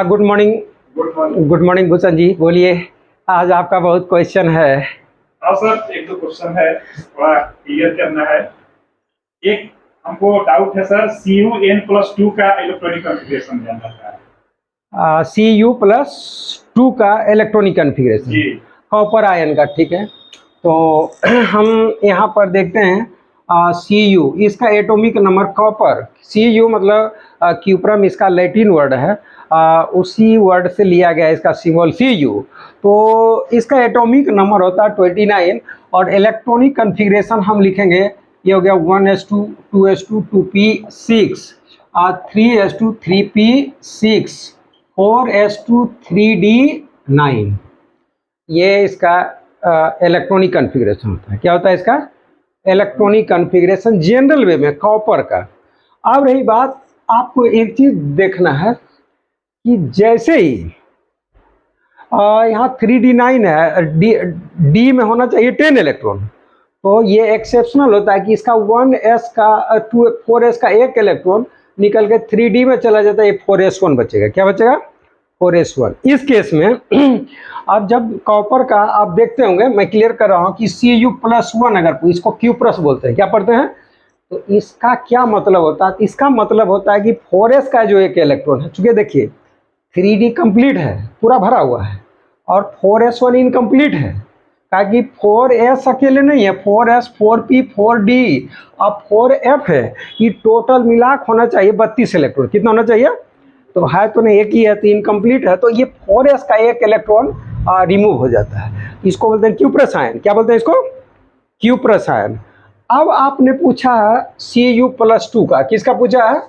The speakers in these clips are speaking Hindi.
Good morning. Good morning Bhushan ji, बोलिए। आज आपका बहुत क्वेश्चन है। हाँ सर, एक दो क्वेश्चन है, थोड़ा क्लियर करना है। एक हमको डाउट है सर, CuN+2 का इलेक्ट्रॉनिक कॉन्फ़िगरेशन जानना है। Cu+2 का इलेक्ट्रॉनिक कन्फिग्रेशन जी। कॉपर आयन का, ठीक है। तो हम यहाँ पर देखते हैं Cu, इसका एटॉमिक नंबर कॉपर। Cu मतलब क्यूप्रम इसका लैटिन वर्ड है, उसी वर्ड से लिया गया इसका सिंबल Cu। तो इसका एटॉमिक नंबर होता है 29 और इलेक्ट्रॉनिक कन्फिग्रेशन हम लिखेंगे, ये हो गया 1s2 2s2 2p6 3s2 3p6 4s2 3d9। ये इसका इलेक्ट्रॉनिक कन्फिग्रेशन होता है। क्या होता है इसका इलेक्ट्रॉनिक कन्फिग्रेशन जनरल वे में कॉपर का। अब रही बात, आपको एक चीज देखना है कि जैसे ही यहाँ 3d9 है, डी में होना चाहिए 10 इलेक्ट्रॉन, तो ये एक्सेप्शनल होता है कि इसका 1s का 4s का एक इलेक्ट्रॉन निकल के 3d में चला जाता है, ये 4s1 बचेगा। क्या बचेगा? 4s1। इस केस में अब जब कॉपर का आप देखते होंगे, मैं क्लियर कर रहा हूँ कि Cu+1 अगर इसको Q+ बोलते हैं, क्या पढ़ते हैं, तो इसका क्या मतलब होता है? इसका मतलब होता है कि 4s का जो एक इलेक्ट्रॉन है, चूंकि देखिए 3d कंप्लीट है, पूरा भरा हुआ है, और 4s1 इनकम्प्लीट है, ताकि 4s अकेले नहीं है, 4s 4p 4d अब 4f है, ये टोटल मिलाक होना चाहिए 32 इलेक्ट्रॉन। कितना होना चाहिए? तो है तो नहीं, एक ही है, तो इनकम्प्लीट है, तो ये 4s का एक इलेक्ट्रॉन रिमूव हो जाता है। इसको बोलते हैं Q+ आयन। क्या बोलते हैं इसको? Q+ ion. अब आपने पूछा है Cu+2 का, किसका पूछा है?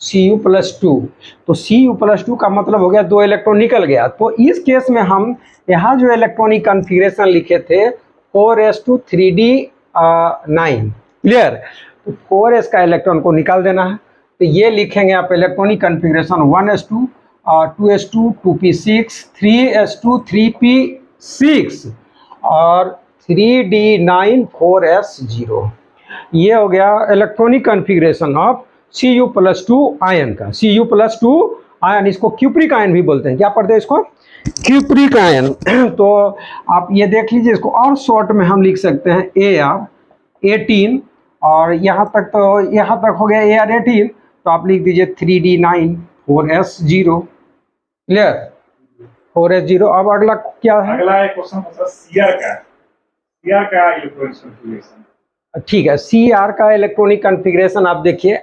Cu+2। तो Cu+2 का मतलब हो गया 2 इलेक्ट्रॉन निकल गया। तो इस केस में हम यहाँ जो इलेक्ट्रॉनिक कन्फिग्रेशन लिखे थे 4s2 3d9, क्लियर। तो 4s का इलेक्ट्रॉन को निकाल देना है, तो ये लिखेंगे आप electronic configuration 1s2 2s2 2p6 3s2 3p6 और 3d9 4s0। ये हो गया electronic configuration of Cu+2 ion का। Cu+2 आयन, इसको क्यूप्रिक आयन भी बोलते हैं। क्या पढ़ते हैं इसको? Cupric ion. तो आप ये देख लीजिए, इसको और शॉर्ट में हम लिख सकते हैं Ar18, और यहाँ तक तो यहाँ तक हो गया Ar18, तो आप लिख दीजिए 3d9 4s0, क्लियर, 4s0। अब अगला क्या है? अगला एक क्वेश्चन है Cr का इलेक्ट्रॉनिक कॉन्फ़िगरेशन। ठीक है, Cr का इलेक्ट्रॉनिक कन्फिग्रेशन आप देखिए।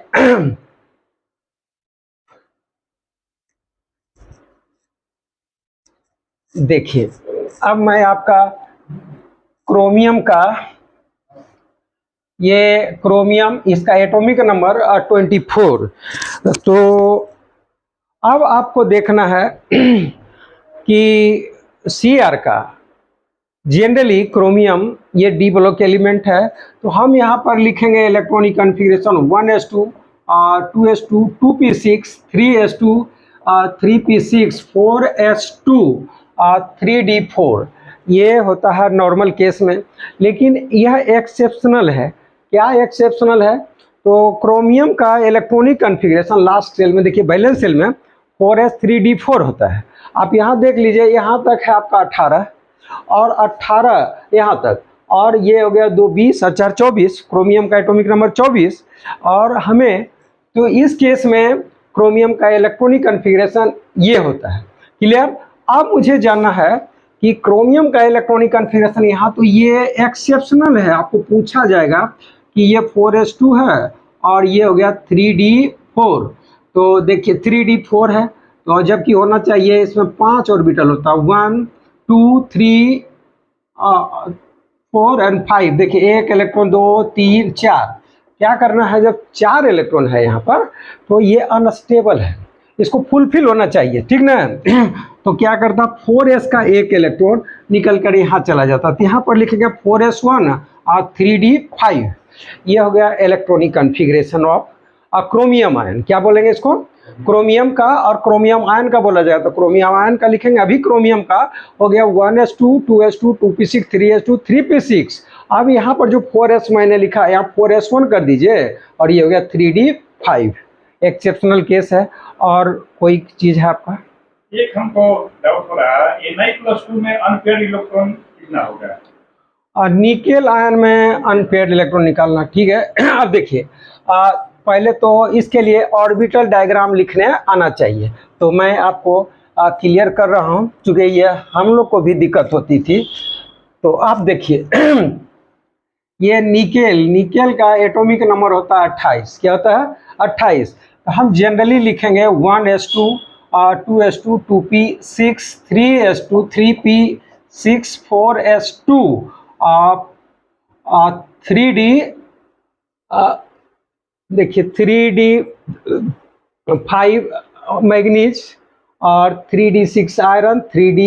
देखिए, अब मैं आपका क्रोमियम का, ये क्रोमियम, इसका एटॉमिक नंबर 24। तो अब आपको देखना है कि Cr का जनरली क्रोमियम ये डी ब्लॉक एलिमेंट है, तो हम यहाँ पर लिखेंगे electronic configuration 1s2 2s2 2p6 3s2 3p6 4s2 3d4। ये होता है नॉर्मल केस में, लेकिन यह एक्सेप्शनल है। क्या एक्सेप्शनल है? तो क्रोमियम का इलेक्ट्रॉनिक कन्फिग्रेशन लास्ट सेल में देखिए, बैलेंस सेल में 4s 3d4 होता है। आप यहाँ देख लीजिए, यहाँ तक है आपका 18 और 18 यहाँ तक, और ये हो गया 2 20 और 4 24, क्रोमियम का एटॉमिक नंबर 24। और हमें तो इस केस में क्रोमियम का इलेक्ट्रॉनिक कन्फिग्रेशन ये होता है, क्लियर। अब मुझे जानना है कि क्रोमियम का इलेक्ट्रॉनिक कन्फिग्रेशन यहाँ, तो ये एक्सेप्शनल है, आपको पूछा जाएगा कि ये 4s2 है और ये हो गया 3d4। तो देखिए 3d4 है, तो जबकि होना चाहिए इसमें 5 ऑर्बिटल होता है, 1 2 3 4 एंड 5। देखिए 1 इलेक्ट्रॉन 2 3 4, क्या करना है, जब 4 इलेक्ट्रॉन है यहाँ पर, तो ये अनस्टेबल है, इसको फुलफिल होना चाहिए, ठीक ना। तो क्या करता, 4s का एक इलेक्ट्रॉन निकल कर यहाँ चला जाता, तो यहाँ पर लिखेंगे 4s1 और 3d5। ये हो गया electronic configuration of chromium ion. क्या बोलेंगे इसको? क्रोमियम का। और क्रोमियम आयन का बोला जाए तो क्रोमियम आयन का लिखेंगे, अभी क्रोमियम का हो गया 1s2 2s2 2p6 3s2 3p6। अब यहाँ पर जो 4s मैंने लिखा है, यहाँ 4s1 कर दीजिए और ये हो गया 3d5। एक्सेप्शनल केस है। और कोई चीज़ है आपका? एक हमको डाउट हो रहा है, Na+2 में अनपेयर्ड इलेक्ट्रॉन कितना होगा? और निकेल आयन में अनपेयर्ड इलेक्ट्रॉन निकालना, ठीक है। अब देखिए, पहले तो इसके लिए ऑर्बिटल डायग्राम लिखने आना चाहिए, तो मैं आपको क्लियर कर रहा हूँ, क्योंकि ये हम लोग को भी दिक्कत होती थी। तो आप देखिए ये निकेल का एटॉमिक नंबर होता है 28। क्या होता है? 28। तो हम जनरली लिखेंगे 1s2 2s2 2p6 3s2 3p6 4s2 3d, देखिए 3d 5 मैग्नीज और 3d6 iron, 3d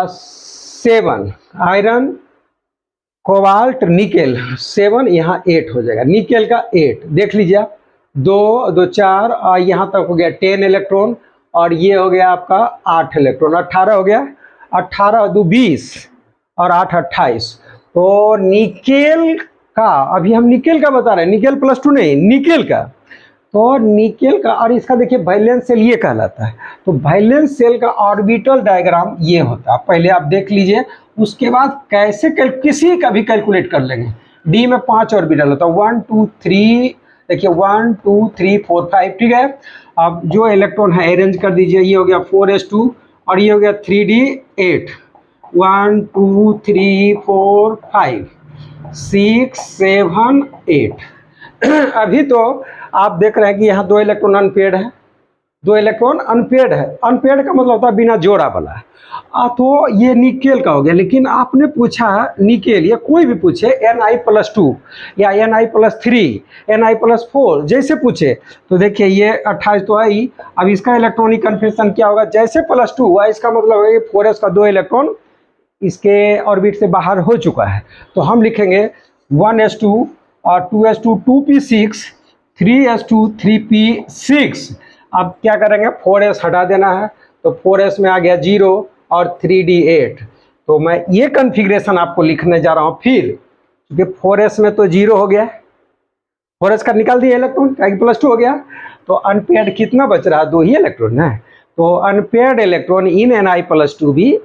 7 iron, cobalt, nickel 7, यहाँ 8 हो जाएगा। निकेल का 8 देख लीजिए आप, 2 2 4 और यहाँ तक हो गया 10 इलेक्ट्रॉन, और ये हो गया आपका 8 इलेक्ट्रॉन, 18 हो गया। 18 2 20 और 8 28। तो निकेल का, अभी हम निकेल का बता रहे हैं, निकेल +2 नहीं, निकेल का। तो निकेल का, और इसका देखिए वैलेंस सेल ये कहलाता है। तो वैलेंस सेल का ऑर्बिटल डायग्राम ये होता है, पहले आप देख लीजिए, उसके बाद कैसे किसी का भी कैलकुलेट कर लेंगे। डी में 5 ऑर्बिटल होता है, 1 2 3, देखिए 1 2 3 4 5, ठीक है। अब जो इलेक्ट्रॉन है अरेंज कर दीजिए, ये हो गया 4s2 और ये हो गया 3d 8, 1 2 3 4 5 6 7 8। अभी तो आप देख रहे हैं कि यहाँ 2 इलेक्ट्रॉन अनपेयर्ड है, 2 इलेक्ट्रॉन अनपेयर्ड है। अनपेयर्ड का मतलब होता है बिना जोड़ा वाला। तो ये निकेल का हो गया। लेकिन आपने पूछा निकेल, या कोई भी पूछे Na+2 या Na+3 Na+4 जैसे पूछे, तो देखिए ये 28 तो आई। अब इसका इलेक्ट्रॉनिक कन्फिग्रेशन क्या होगा? जैसे +2 हुआ, इसका मतलब है 4s का 2 इलेक्ट्रॉन इसके ऑर्बिट से बाहर हो चुका है। तो हम लिखेंगे 1s2 और 2s2 2p6 3s2 3p6। अब क्या करेंगे? 4s हटा देना है, तो 4s में आ गया 0 और 3d 8। तो मैं ये कन्फिग्रेशन आपको लिखने जा रहा हूँ फिर, क्योंकि 4s में तो 0 हो गया, 4s का निकाल दिया इलेक्ट्रॉन, +2 हो गया। तो अनपेयर्ड कितना बच रहा है? 2 ही इलेक्ट्रॉन है। तो अनपेयर्ड इलेक्ट्रॉन इन Na+2 भी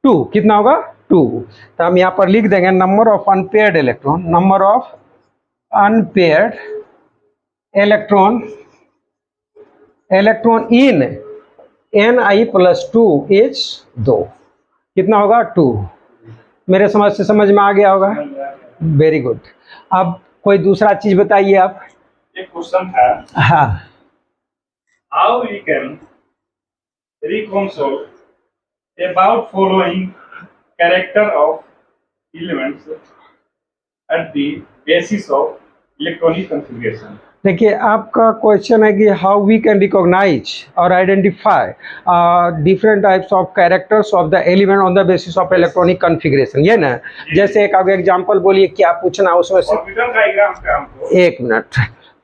2, कितना होगा? 2। तो हम यहाँ पर लिख देंगे number of unpaired electron, number of unpaired electron in Na+2 is 2। कितना होगा? 2। मेरे समझ से समझ में आ गया होगा? Very good. अब कोई दूसरा चीज बताइए आप। एक क्वेश्चन था, हाँ, how we can reconcile about following character of elements at the basis of electronic configuration? देखिए आपका क्वेश्चन है कि हाउ वी कैन रिकॉग्नाइज और identify different types of characters of the element on the basis of electronic configuration, ये ना? जैसे एक आप एग्जांपल बोलिए, क्या पूछना उसमें से? ऑर्बिटल डायग्राम का हमको, एक मिनट,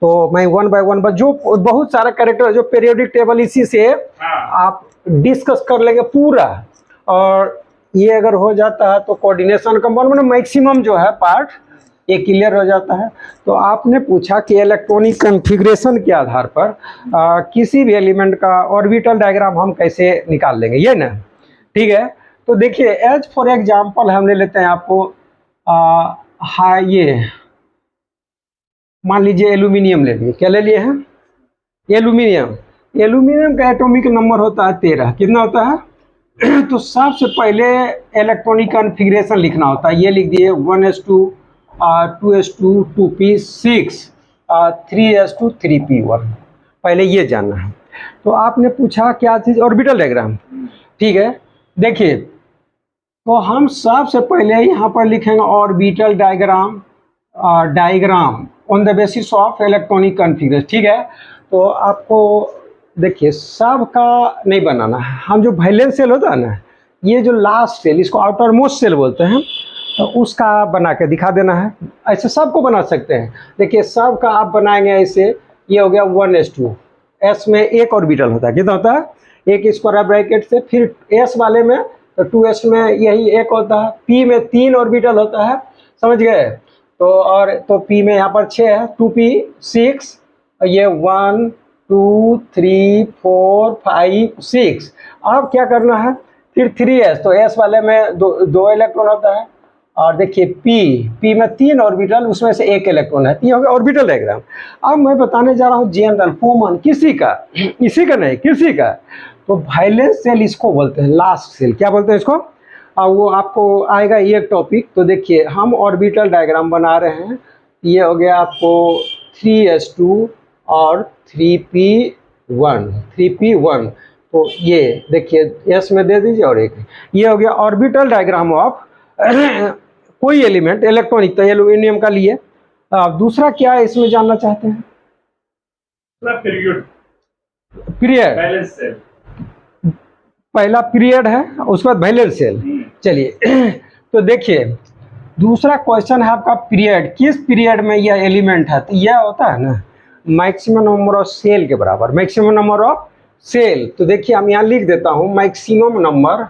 तो मैं 1 बाय 1 जो बहुत सारा कैरेक्टर है, जो पीरियोडिक टेबल, इसी से आप डिस्कस कर लेंगे पूरा। और ये अगर हो जाता है तो कोऑर्डिनेशन कंपाउंड में मैक्सिमम जो है पार्ट ये क्लियर हो जाता है। तो आपने पूछा कि इलेक्ट्रॉनिक कॉन्फ़िगरेशन के आधार पर किसी भी एलिमेंट का ऑर्बिटल डायग्राम हम कैसे निकाल लेंगे, ये ना? ठीक है, तो देखिए एज फॉर एग्जांपल हम ले लेते हैं आपको ये मान लीजिए एल्यूमिनियम ले लिए। क्या ले लिए हैं? एल्यूमिनियम। एल्यूमिनियम का एटॉमिक नंबर होता है 13। कितना होता है? तो सबसे पहले इलेक्ट्रॉनिक कॉन्फ़िगरेशन लिखना होता है। ये लिख दिए 1s2 2s2 2p6 3s2 3p1। पहले ये जानना है। तो आपने पूछा क्या चीज़? Orbital diagram. ठीक है, देखिए तो हम सबसे पहले यहाँ पर लिखेंगे orbital diagram on the basis of electronic configuration. ठीक है, तो आपको देखिए सब का नहीं बनाना है। हम जो वैलेंस सेल होता है ना, ये जो लास्ट सेल, इसको आउटर मोस्ट सेल बोलते हैं, तो उसका बना के दिखा देना है। ऐसे सबको बना सकते हैं। देखिए सब का आप बनाएंगे ऐसे, ये हो गया 1s2। s में एक ऑर्बिटल होता है। कितना होता है? एक स्क्वायर ब्रैकेट से, फिर s वाले में तो 2s में यही एक होता है। p में 3 ऑर्बिटल होता है, समझ गए? तो और तो p में यहाँ पर 6 है, 2p6 ये 1 2 3 4 5 6। अब क्या करना है, फिर 3s, तो s वाले में दो इलेक्ट्रॉन होता है। और देखिए p में 3 ऑर्बिटल, उसमें से 1 इलेक्ट्रॉन है। ये हो गया ऑर्बिटल डायग्राम। अब मैं बताने जा रहा हूँ जनरल कॉमन, किसी का, इसी का नहीं, किसी का। तो वैलेंस सेल इसको बोलते हैं, लास्ट सेल। क्या बोलते हैं इसको? अब वो आपको आएगा ये टॉपिक। तो देखिए हम ऑर्बिटल डायग्राम बना रहे हैं। ये हो गया आपको 3s2 और 3p1। तो ये देखिए s में दे दीजिए और एक, ये हो गया ऑर्बिटल डायग्राम ऑफ कोई एलिमेंट इलेक्ट्रॉनिक, तो एल्यूमिनियम का लिए। दूसरा क्या है इसमें जानना चाहते हैं? Period, period, balance cell. पहला पीरियड है, उसके बाद वैलेंस सेल। चलिए तो देखिए दूसरा क्वेश्चन है आपका पीरियड, किस पीरियड में यह एलिमेंट है? तो यह होता है ना मैक्सिमम नंबर ऑफ सेल के बराबर, मैक्सिमम नंबर ऑफ सेल। तो देखिए हम यहाँ लिख देता हूँ maximum number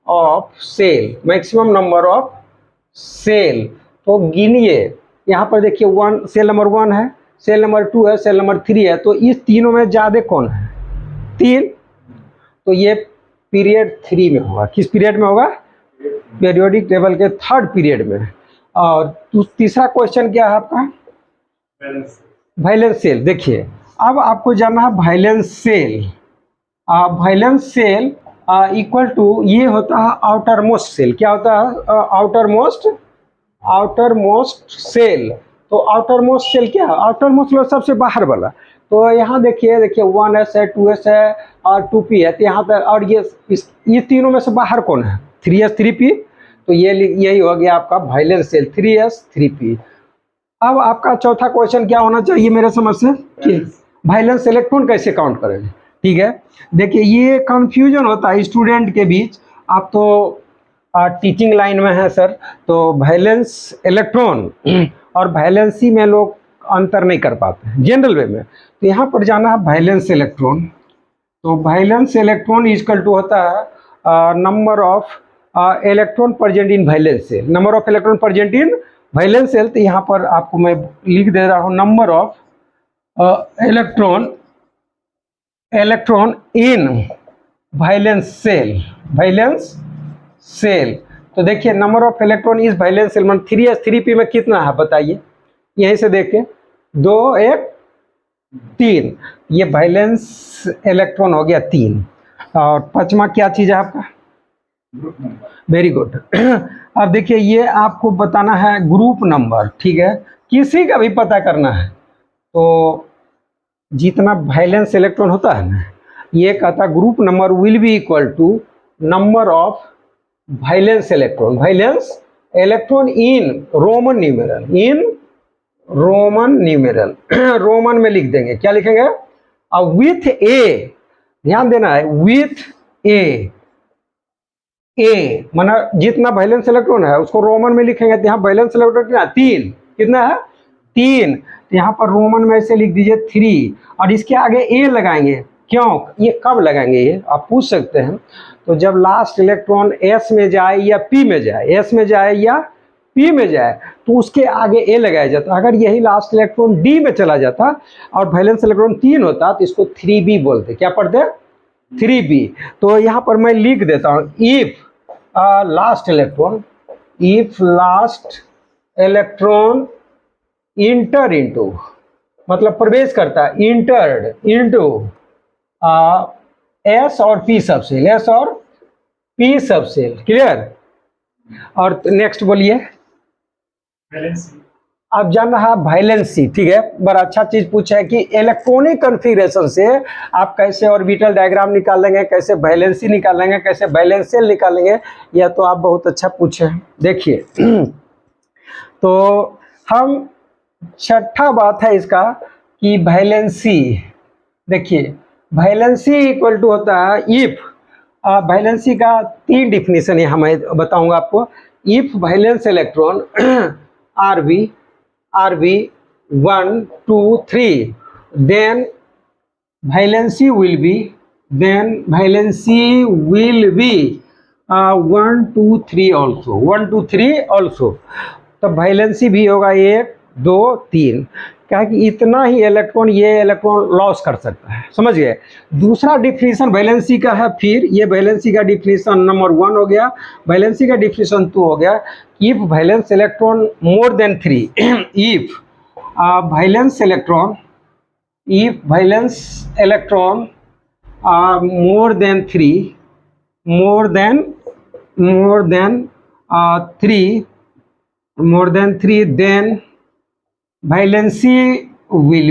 of cell, maximum number of cell. तो गिनिए, यहाँ पर देखिए 1 सेल नंबर 1 है, सेल नंबर 2 है, सेल नंबर 3 है। तो इस तीनों में ज़्यादा कौन है? 3। तो ये पीरियड 3 में होगा। किस पीरियड में होगा? पीरियोडिक टेबल के 3rd पीरियड में। और तीसरा क्वेश्चन क्या है आपका? Valence cell. देखिए अब आपको जानना है valence cell. Valence cell equal to ये होता है आउटर मोस्ट सेल। क्या होता है? Outermost cell. तो आउटर मोस्ट सेल क्या है? आउटर मोस्ट सेल सबसे बाहर वाला। तो यहाँ देखिए 1s है, 2s है और 2p है। तो यहाँ पर, और ये तीनों में से बाहर कौन है? 3s 3p। तो यही हो गया आपका वैलेंस सेल, 3s 3p। अब आपका चौथा क्वेश्चन क्या होना चाहिए मेरे समझ से कि वैलेंस इलेक्ट्रॉन कैसे काउंट करेंगे? ठीक है, देखिए ये कंफ्यूजन होता है स्टूडेंट के बीच। आप तो टीचिंग लाइन में है सर, तो वैलेंस इलेक्ट्रॉन और वैलेंसी में लोग अंतर नहीं कर पाते हैं जनरल वे में। तो यहाँ पर जाना है वैलेंस इलेक्ट्रॉन। तो वैलेंस इलेक्ट्रॉन इक्वल टू होता है number of electron present in valence shell, number of electron present in valence shell. तो यहाँ पर आपको मैं लिख दे रहा हूँ number of electron in valence cell, valence cell. तो देखिए नंबर ऑफ इलेक्ट्रॉन इस वैलेंस सेल में 3s 3p में कितना है बताइए? यहीं से देखें 2 1 3, ये वैलेंस इलेक्ट्रॉन हो गया 3। और पांचवा क्या चीज़ है आपका? Very good. अब देखिए ये आपको बताना है ग्रुप नंबर। ठीक है, किसी का भी पता करना है तो जितना वैलेंस इलेक्ट्रॉन होता है ना, ये कहता है group number will be equal to number of valence electron in Roman numeral, in Roman numeral. Roman में लिख देंगे, क्या लिखेंगे? विथ ए, ध्यान देना है, विथ ए माना जितना वैलेंस इलेक्ट्रॉन है उसको रोमन में लिखेंगे। तो यहाँ वैलेंस इलेक्ट्रॉन कितना? 3। कितना है? 3। तो यहाँ पर रोमन में ऐसे लिख दीजिए 3 और इसके आगे ए लगाएंगे। क्यों? ये कब लगाएंगे ये आप पूछ सकते हैं। तो जब लास्ट इलेक्ट्रॉन s में जाए या p में जाए, s में जाए या p में जाए, तो उसके आगे a लगाया जाता। अगर यही लास्ट इलेक्ट्रॉन d में चला जाता और वैलेंस इलेक्ट्रॉन 3 होता तो इसको 3b बोलते। क्या पढ़ते? 3b। तो यहाँ पर मैं लिख देता हूँ if last electron inter into, मतलब प्रवेश करता है, इंटर्ड इंटू s और p सबसेल, s और p सबसेल। क्लियर? और नेक्स्ट बोलिए। अब जान रहा वैलेंसी। ठीक है, बड़ा अच्छा चीज पूछा है कि इलेक्ट्रॉनिक कॉन्फ़िगरेशन से आप कैसे ऑर्बिटल डायग्राम निकालेंगे, कैसे वैलेंसी निकालेंगे, कैसे वैलेंस सेल निकालेंगे, यह तो आप बहुत अच्छा पूछे हैं। देखिए तो हम छठा बात है इसका कि वैलेंसी। देखिए वैलेंसी इक्वल टू होता है इफ, वैलेंसी का 3 डिफिनीशन यहाँ मैं बताऊंगा आपको। If valence electron RV 1 2 3, then valency will be 1 2 3 also, 1 2 3 also. तो वैलेंसी भी होगा 1 2 3। क्या है कि इतना ही इलेक्ट्रॉन ये इलेक्ट्रॉन लॉस कर सकता है, समझ गए। दूसरा डिफिनीशन वैलेंसी का है, फिर ये वैलेंसी का डिफिनीशन नंबर 1 हो गया, वैलेंसी का डिफिनीशन 2 हो गया। If valence electron more than 3 if valence electron more than 3 then valency will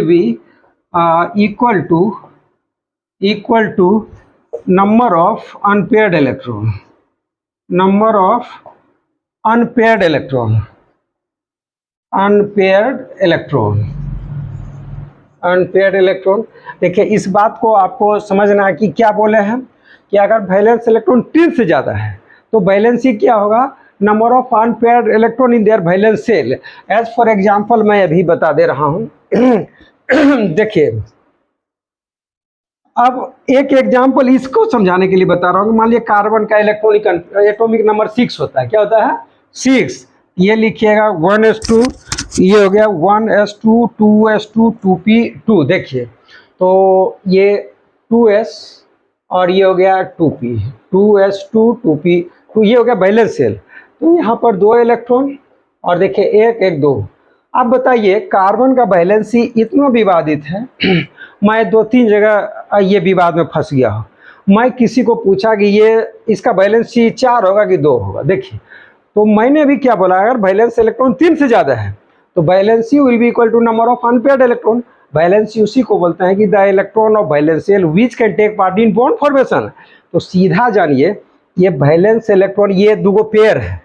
be equal to number of unpaired electron, unpaired electron. देखिए इस बात को आपको समझना है कि क्या बोले हैं कि अगर वैलेंस इलेक्ट्रॉन 3 से ज़्यादा है तो वैलेंसी क्या होगा, number of unpaired electron in their valence shell. As for example मैं अभी बता दे रहा हूँ देखिए अब एक एग्जांपल इसको समझाने के लिए बता रहा हूँ। मान लिया कार्बन का इलेक्ट्रॉनिक एटॉमिक नंबर 6 होता है, क्या होता है 6, ये लिखिएगा 1s2, ये हो गया 1s2 2s2 2p2। देखिए तो ये 2s और ये हो गया 2p, 2s2 2p2, ये हो गया वैलेंस शेल। तो यहाँ पर 2 इलेक्ट्रॉन और देखिए 1 1 2। अब बताइए कार्बन का वैलेंसी इतना विवादित है मैं 2-3 जगह ये विवाद में फंस गया हूँ। मैं किसी को पूछा कि ये इसका वैलेंसी 4 होगा कि 2 होगा, देखिए तो मैंने भी क्या बोला, अगर वैलेंस इलेक्ट्रॉन 3 से ज़्यादा है तो valency will be equal to number of unpaired electron. Valency उसी को बोलते हैं कि the electron of valence shell which can take part in bond formation. तो सीधा जानिए ये वैलेंस इलेक्ट्रॉन ये 2 पेयर है,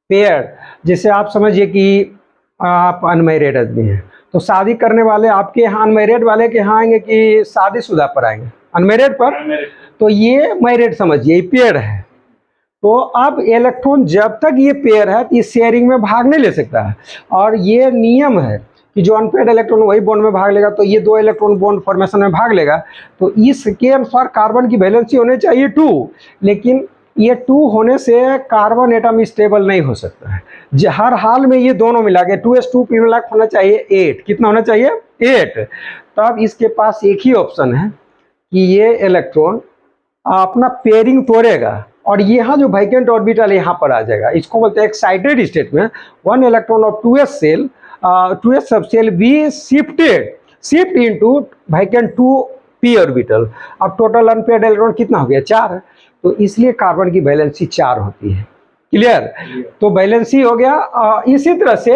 पेयर जैसे आप समझिए कि आप अनमैरिड आदमी हैं तो शादी करने वाले आपके यहाँ अनमैरिड वाले के यहाँ आएंगे कि शादीशुदा पर आएंगे, अनमैरिड पर। तो ये मैरिड समझिए, ये पेयर है। तो अब इलेक्ट्रॉन जब तक ये पेयर है तो ये शेयरिंग में भाग नहीं ले सकता है, और ये नियम है कि जो अनपेयर्ड इलेक्ट्रॉन वही बॉन्ड में भाग लेगा, तो ये 2 इलेक्ट्रॉन बॉन्ड फॉर्मेशन में भाग लेगा। तो इसके अनुसार कार्बन की वैलेंसी होनी चाहिए 2, लेकिन ये 2 होने से कार्बन एटम स्टेबल नहीं हो सकता है। हर हाल में ये दोनों मिला के 2s2 मिला होना चाहिए 8, कितना होना चाहिए 8। तो अब इसके पास एक ही ऑप्शन है कि ये इलेक्ट्रॉन अपना पेयरिंग तोड़ेगा और यहाँ जो वैकेंट ऑर्बिटल यहाँ पर आ जाएगा, इसको बोलते हैं एक्साइटेड स्टेट में 1 electron of 2s sub cell be shift into vacant 2p orbital. अब टोटल अनपेयर्ड इलेक्ट्रॉन कितना हो गया 4, तो इसलिए कार्बन की वैलेंसी 4 होती है। क्लियर? तो वैलेंसी हो गया। इसी तरह से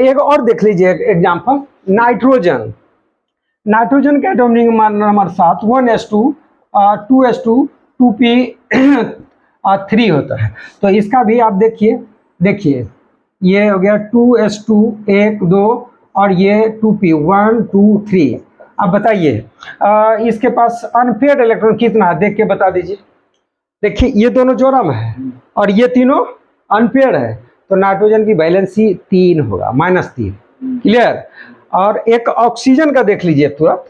एक और देख लीजिए एग्जाम्पल, नाइट्रोजन का atomic number 7 1s2 2s2 2p3 होता है। तो इसका भी आप देखिए ये हो गया 2s2 1 2 और ये 2p 1 2 3। अब बताइए इसके पास अनपेयर्ड इलेक्ट्रॉन कितना है, देख के बता दीजिए। देखिए ये दोनों जोड़ा में है और ये तीनों अनपेयर्ड है, तो नाइट्रोजन की वैलेंसी 3 होगा, -3। क्लियर? और एक ऑक्सीजन का देख लीजिए तुरंत,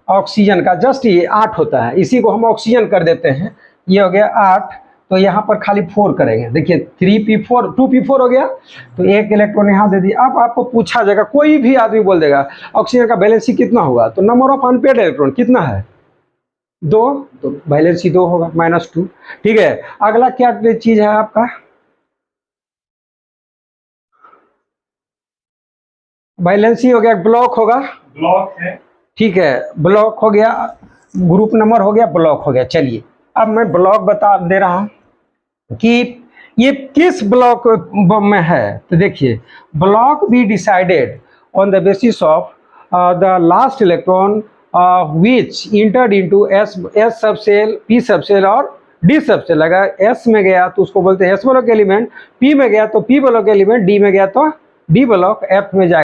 ऑक्सीजन का जस्ट ये 8 होता है, इसी को हम ऑक्सीजन कर देते हैं। ये हो गया 8, तो यहाँ पर खाली 4 करेंगे। देखिए 3p4 2p4 हो गया, तो 1 इलेक्ट्रॉन यहाँ दे दिया। अब आपको पूछा जाएगा, कोई भी आदमी बोल देगा ऑक्सीजन का वैलेंसी कितना होगा, तो नंबर ऑफ अनपेयर्ड इलेक्ट्रॉन कितना है 2, तो वैलेंसी 2 होगा -2। ठीक है, अगला क्या चीज है आपका, वैलेंसी हो गया, ब्लॉक होगा, ब्लॉक है। ठीक है, ब्लॉक हो गया, ग्रुप नंबर हो गया, ब्लॉक हो गया। चलिए अब मैं ब्लॉक बता दे रहा हूं कि ये किस ब्लॉक में है। तो देखिए block be decided on the basis of the last electron which entered into S सब सेल, पी सब सेल और डी सब सेल। अगर एस में गया तो उसको बोलते हैं एस ब्लॉक एलिमेंट, पी में गया तो पी ब्लॉक एलिमेंट, डी में गया तो डी ब्लॉक, एफ में जाएगा